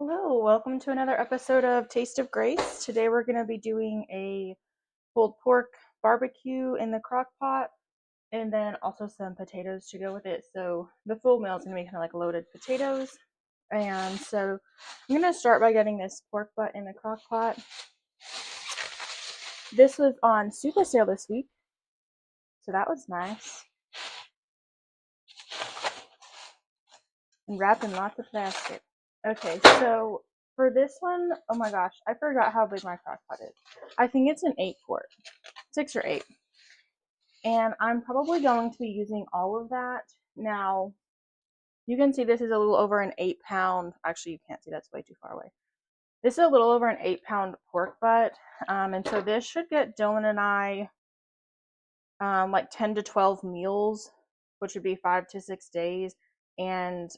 Hello, welcome to another episode of Taste of Grace. Today we're going to be doing a pulled pork barbecue in the crock pot and then also some potatoes to go with it. So the full meal is going to be kind of like loaded potatoes. And so I'm going to start by getting this pork butt in the crock pot. This was on super sale this week, so that was nice. And wrapped in lots of plastic. Okay, so for this one, oh my gosh, I forgot how big my crock pot is. I think it's an 8 quart, 6 or 8. And I'm probably going to be using all of that. Now, you can see this is a little over an 8 pound, actually you can't see, that's way too far away. This is a little over an 8 pound pork butt. And so this should get Dylan and I like 10 to 12 meals, which would be 5 to 6 days. And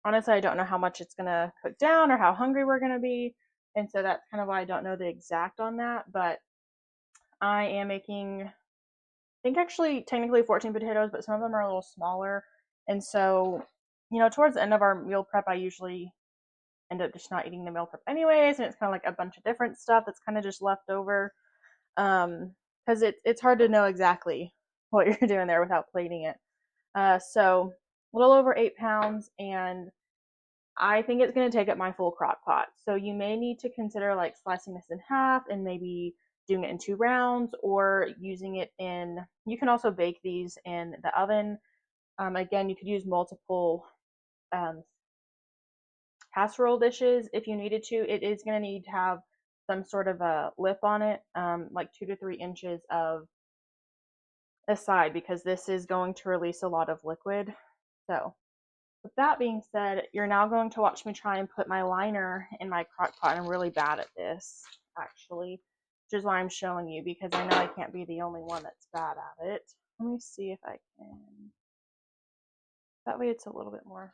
honestly, I don't know how much it's going to cook down or how hungry we're going to be. And so that's kind of why I don't know the exact on that. But I am making, I think actually technically 14 potatoes, but some of them are a little smaller. And so, towards the end of our meal prep, I usually end up just not eating the meal prep anyways. And it's kind of like a bunch of different stuff that's kind of just left over. Because it's hard to know exactly what you're doing there without plating it. So a little over 8 pounds, and I think it's going to take up my full crock pot. So you may need to consider like slicing this in half and maybe doing it in 2 rounds, or using it in, you can also bake these in the oven. Again, you could use multiple um, casserole dishes if you needed to. It is going to need to have some sort of a lip on it, like 2 to 3 inches of a side, because this is going to release a lot of liquid. So with that being said, you're now going to watch me try and put my liner in my crock pot. I'm really bad at this, actually, which is why I'm showing you, because I know I can't be the only one that's bad at it. Let me see if I can. That way it's a little bit more.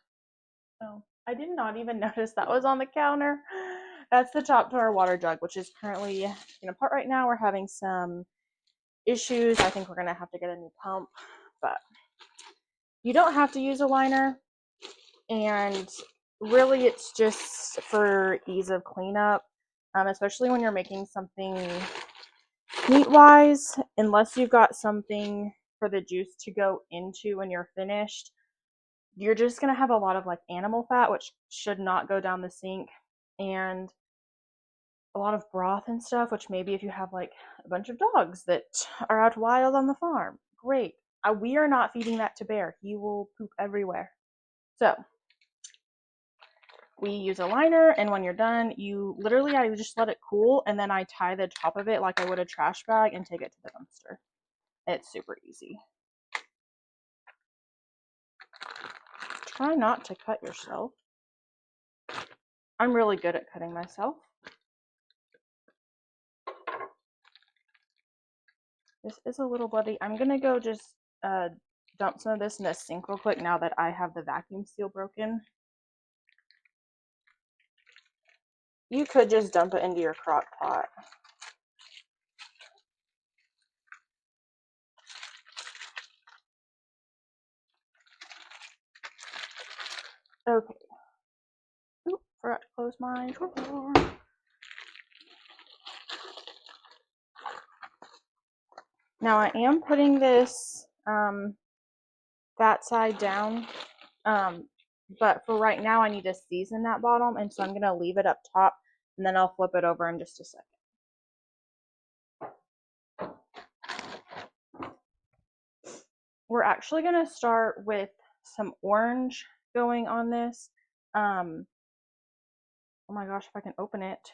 Oh, I did not even notice that was on the counter. That's the top to our water jug, which is currently in a part right now. We're having some issues. I think we're going to have to get a new pump, but you don't have to use a liner. And really it's just for ease of cleanup, especially when you're making something meat wise. Unless you've got something for the juice to go into when you're finished, you're just going to have a lot of like animal fat, which should not go down the sink, and a lot of broth and stuff, which maybe if you have like a bunch of dogs that are out wild on the farm, great. We are not feeding that to Bear. He will poop everywhere. So we use a liner, and when you're done, I just let it cool, and then I tie the top of it like I would a trash bag and take it to the dumpster. It's super easy. Try not to cut yourself. I'm really good at cutting myself. This is a little bloody. I'm gonna go just dump some of this in the sink real quick now that I have the vacuum seal broken. You could just dump it into your crock pot. Okay. Oop, forgot to close my drawer. Now I am putting this that side down, but for right now I need to season that bottom, and so I'm going to leave it up top, and then I'll flip it over in just a second. We're actually going to start with some orange going on this. Oh my gosh, if I can open it.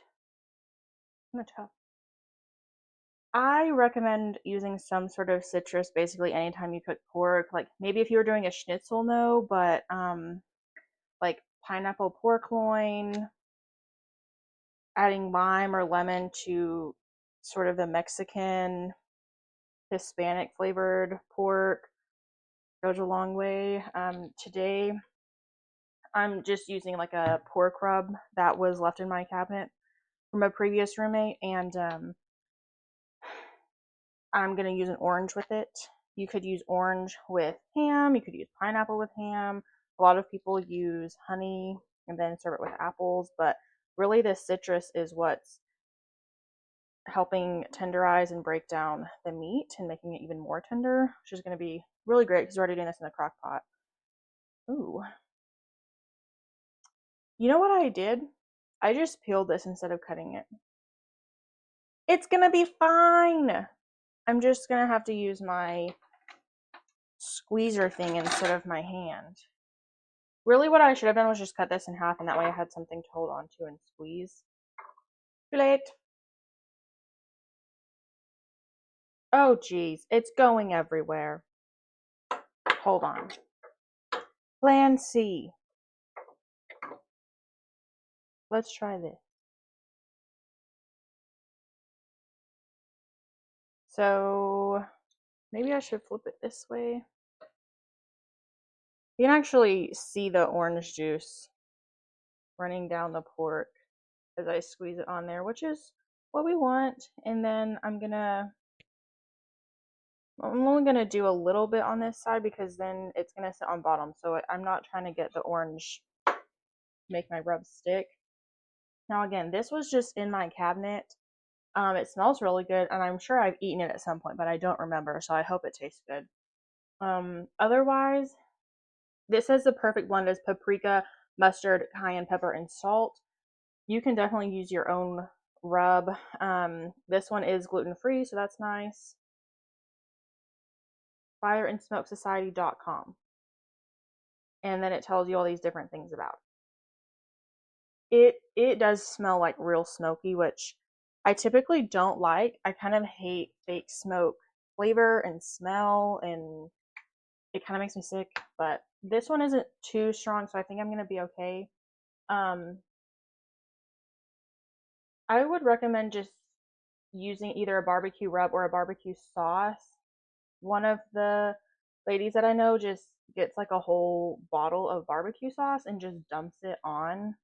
I'm going to tell. I recommend using some sort of citrus basically anytime you cook pork. Like maybe if you were doing a schnitzel, no, but like pineapple pork loin, adding lime or lemon to sort of the Mexican, Hispanic flavored pork goes a long way. Today I'm just using like a pork rub that was left in my cabinet from a previous roommate, and I'm going to use an orange with it. You could use orange with ham. You could use pineapple with ham. A lot of people use honey and then serve it with apples, but really the citrus is what's helping tenderize and break down the meat and making it even more tender, which is going to be really great because we're already doing this in the crock pot. Ooh. You know what I did? I just peeled this instead of cutting it. It's going to be fine. I'm just going to have to use my squeezer thing instead of my hand. Really what I should have done was just cut this in half, and that way I had something to hold on to and squeeze. Too late. Oh geez, it's going everywhere. Hold on. Plan C. Let's try this. So maybe I should flip it this way. You can actually see the orange juice running down the pork as I squeeze it on there, which is what we want. And then I'm only gonna do a little bit on this side because then it's gonna sit on bottom. So I'm not trying to get the orange to make my rub stick. Now again, this was just in my cabinet. It smells really good, and I'm sure I've eaten it at some point, but I don't remember, so I hope it tastes good. Otherwise, this says the perfect blend is paprika, mustard, cayenne pepper, and salt. You can definitely use your own rub. This one is gluten-free, so that's nice. Fireandsmokesociety.com. And then it tells you all these different things about it. It does smell like real smoky, which I typically don't like. I kind of hate fake smoke flavor and smell, and it kind of makes me sick. But this one isn't too strong, so I think I'm gonna be okay. I would recommend just using either a barbecue rub or a barbecue sauce. One of the ladies that I know just gets like a whole bottle of barbecue sauce and just dumps it on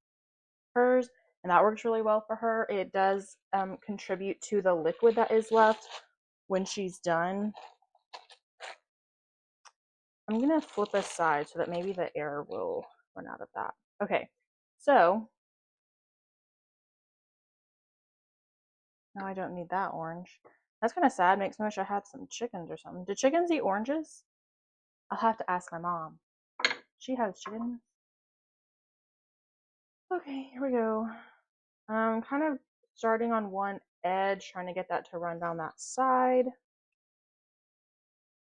hers, and that works really well for her. It does contribute to the liquid that is left when she's done. I'm gonna flip aside so that maybe the air will run out of that. Okay, so now I don't need that orange. That's kind of sad. Makes me wish I had some chickens or something. Do chickens eat oranges? I'll have to ask my mom. She has chickens. Okay, here we go. I'm kind of starting on one edge, trying to get that to run down that side.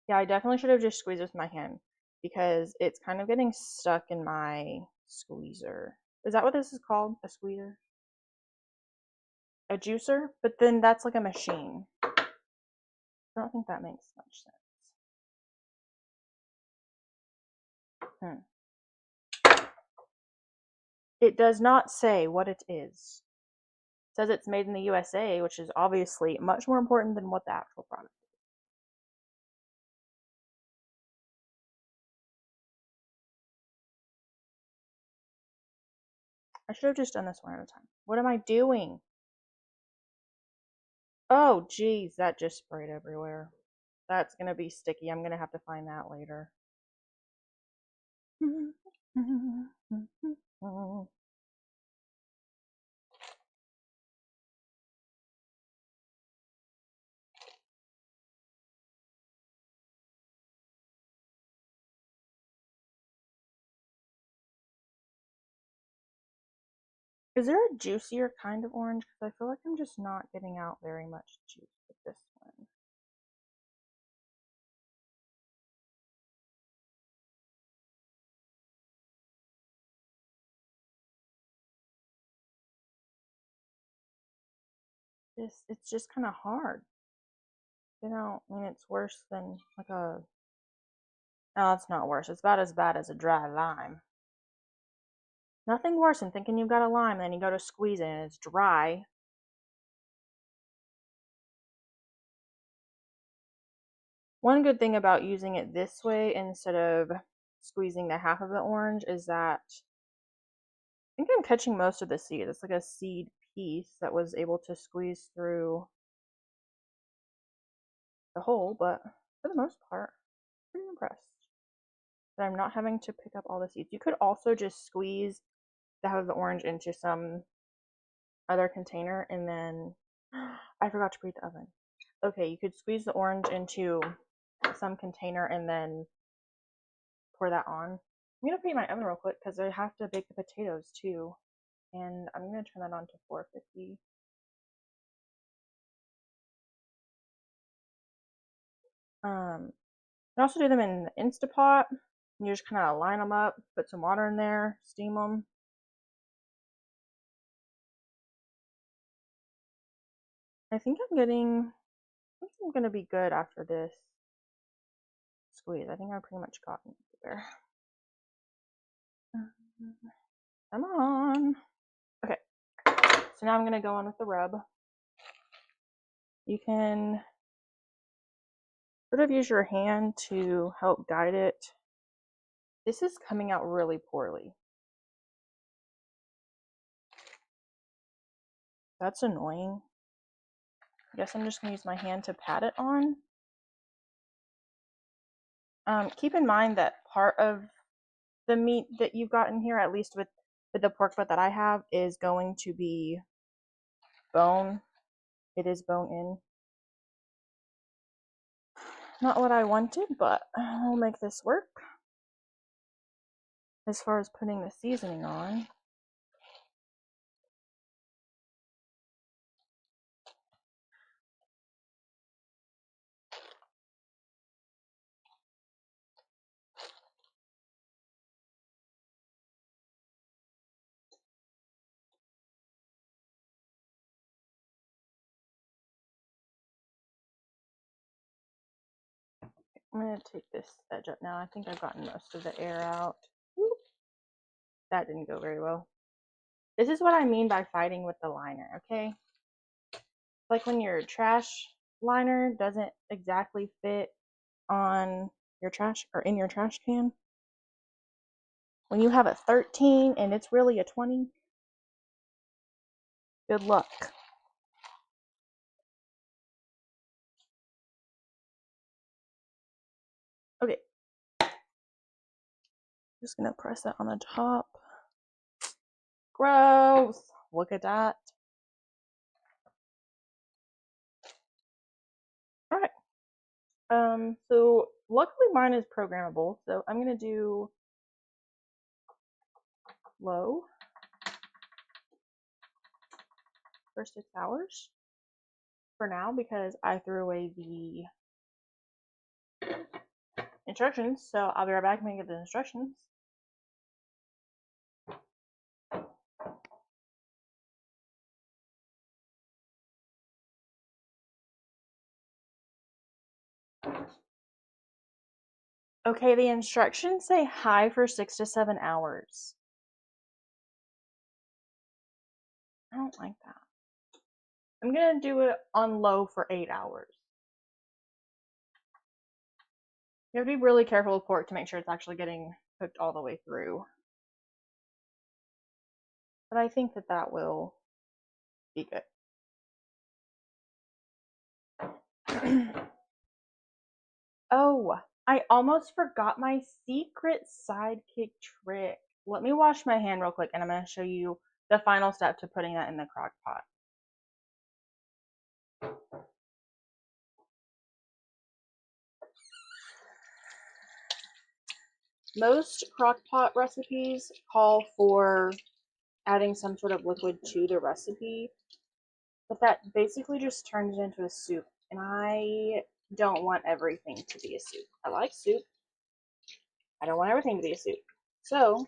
Yeah, I definitely should have just squeezed with my hand because it's kind of getting stuck in my squeezer. Is that what this is called? A squeezer? A juicer? But then that's like a machine. I don't think that makes much sense. It does not say what it is. It says it's made in the USA, which is obviously much more important than what the actual product is. I should have just done this one at a time. What am I doing? Oh, geez, that just sprayed everywhere. That's going to be sticky. I'm going to have to find that later. Is there a juicier kind of orange? Because I feel like I'm just not getting out very much juice with this one. It's just kind of hard. I mean, it's worse than like a. No, it's not worse. It's about as bad as a dry lime. Nothing worse than thinking you've got a lime and then you go to squeeze it and it's dry. One good thing about using it this way instead of squeezing the half of the orange is that I think I'm catching most of the seed. It's like a seed piece that was able to squeeze through the hole, but for the most part, pretty impressed that I'm not having to pick up all the seeds. You could also just squeeze the half of the orange into some other container, and then I forgot to preheat the oven. Okay, you could squeeze the orange into some container and then pour that on. I'm gonna preheat my oven real quick because I have to bake the potatoes too, and I'm gonna turn that on to 450. You can also do them in the Instapot. You just kind of line them up, put some water in there, steam them. I think I'm gonna be good after this squeeze. I think I've pretty much gotten there. Come on. Okay. So now I'm gonna go on with the rub. You can sort of use your hand to help guide it. This is coming out really poorly. That's annoying. I guess I'm just gonna use my hand to pat it on. Keep in mind that part of the meat that you've got in here, at least with the pork butt that I have, is going to be bone. It is bone in. Not what I wanted, but I'll make this work. As far as putting the seasoning on, I'm going to take this edge up now. I think I've gotten most of the air out. Whoop. That didn't go very well. This is what I mean by fighting with the liner, okay? Like when your trash liner doesn't exactly fit on your trash or in your trash can. When you have a 13 and it's really a 20, good luck. Okay. Just gonna press that on the top. Gross. Look at that. All right. So luckily mine is programmable, so I'm gonna do low for 6 hours for now because I threw away the instructions. So I'll be right back and get the instructions. Okay, the instructions say high for 6 to 7 hours. I don't like that. I'm gonna do it on low for 8 hours. You have to be really careful with pork to make sure it's actually getting cooked all the way through. But I think that that will be good. Oh, I almost forgot my secret sidekick trick. Let me wash my hand real quick and I'm going to show you the final step to putting that in the crock pot. Most crock pot recipes call for adding some sort of liquid to the recipe, but that basically just turns it into a soup, and I don't want everything to be a soup. I like soup. I don't want everything to be a soup. So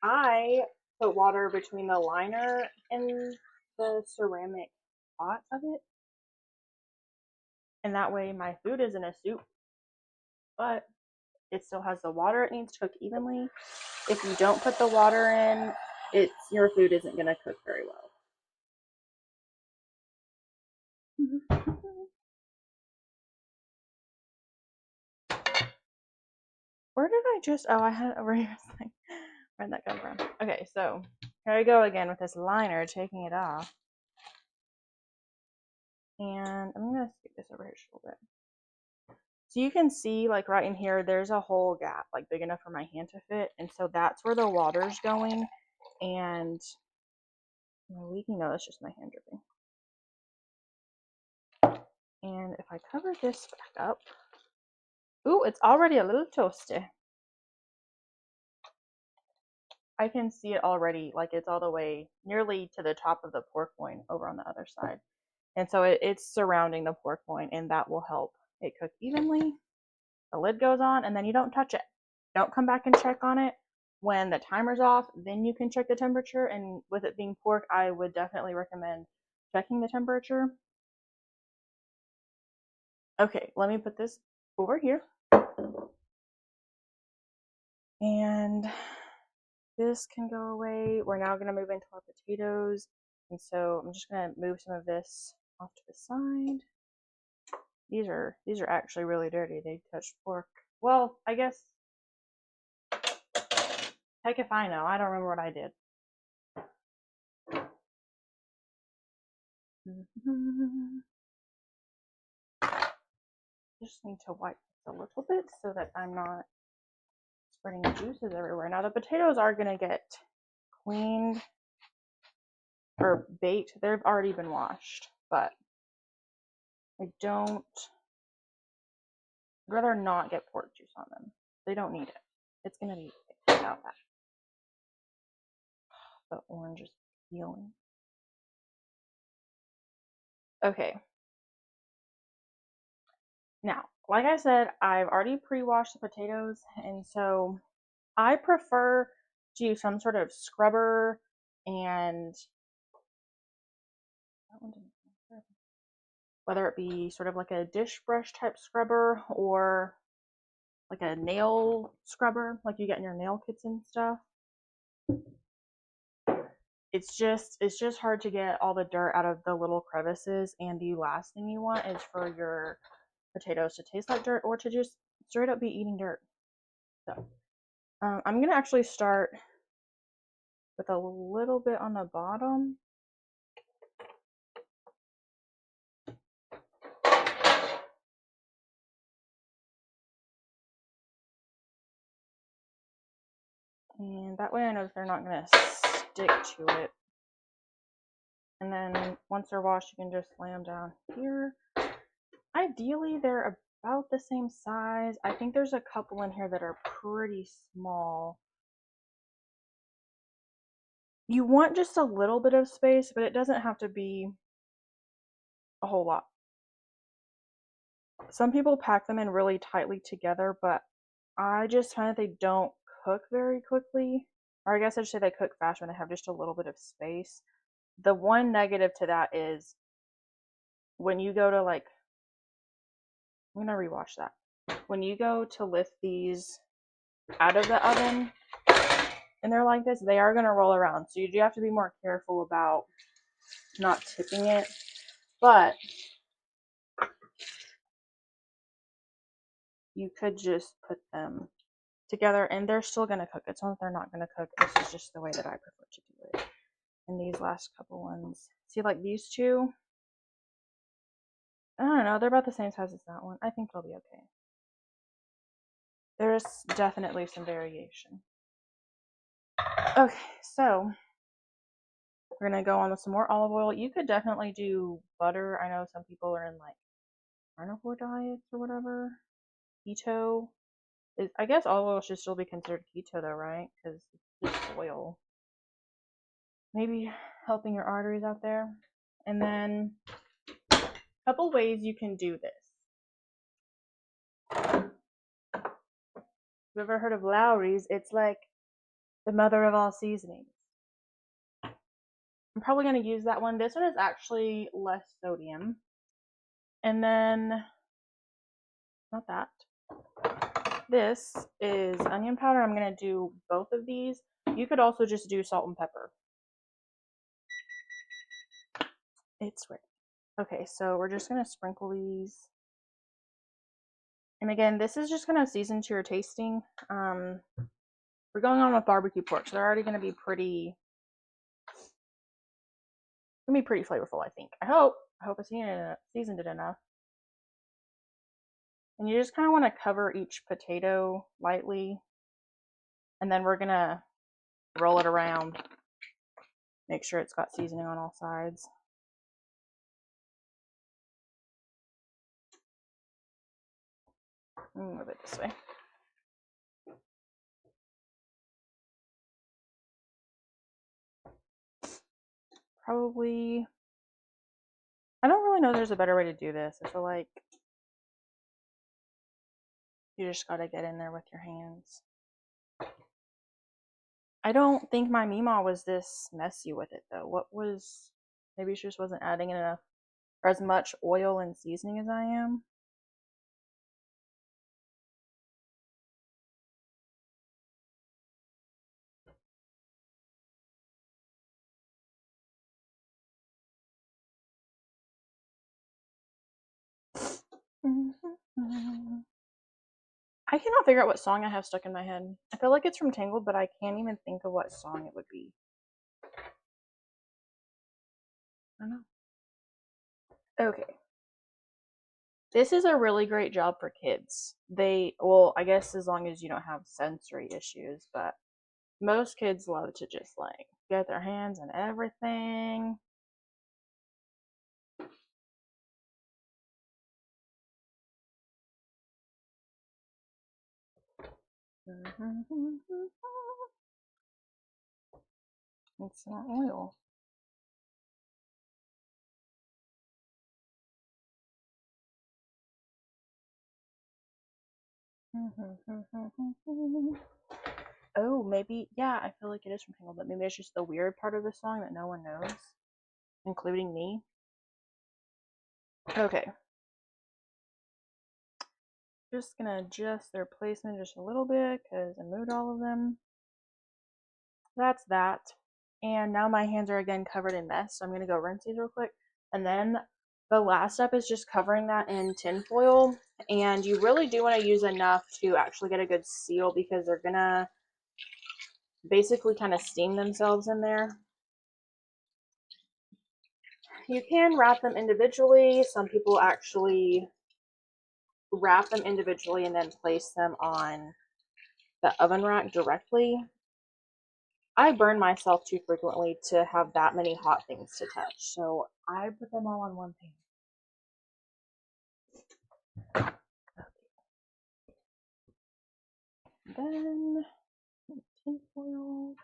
I put water between the liner and the ceramic pot of it, and that way my food isn't a soup, but it still has the water it needs to cook evenly. If you don't put the water in, your food isn't going to cook very well. Where did I just, oh, I had it over here. Where'd that come from? Okay, so here I go again with this liner, taking it off. And I'm going to scoot this over here just a little bit. So you can see, like right in here, there's a whole gap, like big enough for my hand to fit. And so that's where the water's going. And Am I leaking? No, that's just my hand dripping. And if I cover this back up, ooh, it's already a little toasty. I can see it already, like it's all the way nearly to the top of the pork loin over on the other side. And so it's surrounding the pork loin, and that will help it cook evenly. The lid goes on, and then you don't touch it. Don't come back and check on it when the timer's off. Then you can check the temperature, and with it being pork, I would definitely recommend checking the temperature. Okay, let me put this over here. And this can go away. We're now going to move into our potatoes. And so I'm just going to move some of this off to the side. These are actually really dirty. They touched pork. Well, I guess, heck if I know. I don't remember what I did. Just need to wipe this a little bit so that I'm not spreading juices everywhere. Now the potatoes are going to get cleaned or baked. They've already been washed, but I'd rather not get pork juice on them. They don't need it. It's going to be without that. The orange is peeling. Okay. Now, like I said, I've already pre-washed the potatoes, and so I prefer to use some sort of scrubber, and whether it be sort of like a dish brush type scrubber or like a nail scrubber like you get in your nail kits and stuff. It's just hard to get all the dirt out of the little crevices, and the last thing you want is for your potatoes to taste like dirt or to just straight up be eating dirt. So I'm gonna actually start with a little bit on the bottom. And that way I know that they're not gonna stick to it. And then once they're washed, you can just lay them down here. Ideally, they're about the same size. I think there's a couple in here that are pretty small. You want just a little bit of space, but it doesn't have to be a whole lot. Some people pack them in really tightly together, but I just find that they don't cook very quickly. Or I guess I should say they cook faster when they have just a little bit of space. The one negative to that is when you go to I'm gonna rewash that. When you go to lift these out of the oven and they're like this, they are gonna roll around. So you do have to be more careful about not tipping it. But you could just put them together and they're still gonna cook. It's not that they're not gonna cook. This is just the way that I prefer to do it. And these last couple ones, see, like these two, I don't know, they're about the same size as that one. I think they'll be okay. There's definitely some variation. Okay, so we're gonna go on with some more olive oil. You could definitely do butter. I know some people are in like carnivore diets or whatever. Keto. I guess olive oil should still be considered keto though, right? Because it's just oil. Maybe helping your arteries out there. And then a couple ways you can do this. Have you ever heard of Lowry's? It's like the mother of all seasonings. I'm probably going to use that one. This one is actually less sodium. And then, not that. This is onion powder. I'm going to do both of these. You could also just do salt and pepper. It's ready. Okay, so we're just going to sprinkle these. And again, this is just going to season to your tasting. We're going on with barbecue pork, so they're already going to be pretty flavorful, I think. I hope I seasoned it enough. And you just kind of want to cover each potato lightly. And then we're going to roll it around Make sure it's got seasoning on all sides. Move it this way. Probably, I don't really know there's a better way to do this. I feel like you just gotta get in there with your hands. I don't think my Meemaw was this messy with it though. What was, maybe she just wasn't adding enough or as much oil and seasoning as I am. I cannot figure out what song I have stuck in my head. I feel like it's from Tangled, but I can't even think of what song it would be. I don't know. Okay. This is a really great job for kids. Well, I guess as long as you don't have sensory issues, but most kids love to just like get their hands on everything. It's not oil. Oh, maybe, yeah, I feel like it is from Tangled, but maybe it's just the weird part of the song that no one knows, including me. Okay. Just gonna adjust their placement just a little bit because I moved all of them. That's that. And now my hands are again covered in mess, so I'm gonna go rinse these real quick. And then the last step is just covering that in tin foil. And you really do want to use enough to actually get a good seal because they're gonna basically kind of steam themselves in there. You can wrap them individually. Some people actually wrap them individually and then place them on the oven rack directly. I burn myself too frequently to have that many hot things to touch, so I put them all on one pan. Then tin foil.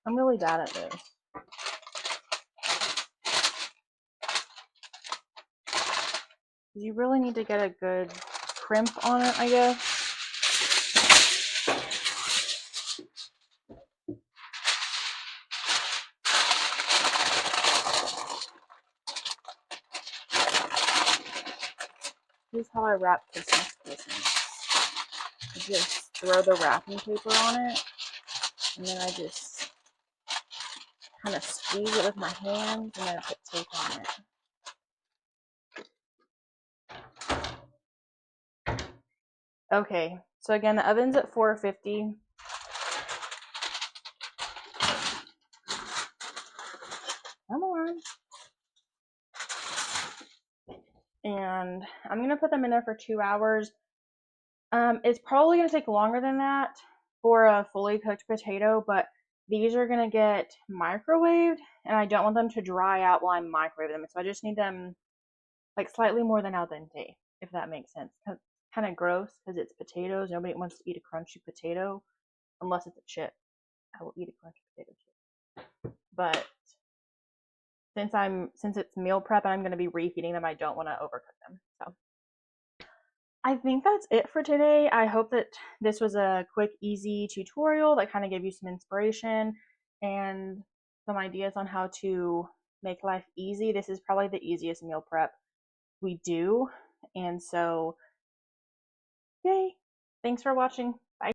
I'm really bad at this. You really need to get a good crimp on it, I guess. Here's how I wrap Christmas presents. I just throw the wrapping paper on it, and then I just kind of squeeze it with my hands, and then put tape on it. Okay, so again, the oven's at 450. Come on. And I'm gonna put them in there for 2 hours. It's probably gonna take longer than that for a fully cooked potato, but these are gonna get microwaved, and I don't want them to dry out while I'm microwaving them. So I just need them like slightly more than al dente, if that makes sense. Kind of gross because it's potatoes. Nobody wants to eat a crunchy potato unless it's a chip. I will eat a crunchy potato chip, but since it's meal prep and I'm going to be reheating them, I don't want to overcook them. So I think that's it for today. I hope that this was a quick, easy tutorial that kind of gave you some inspiration and some ideas on how to make life easy. This is probably the easiest meal prep we do, and so yay. Thanks for watching. Bye.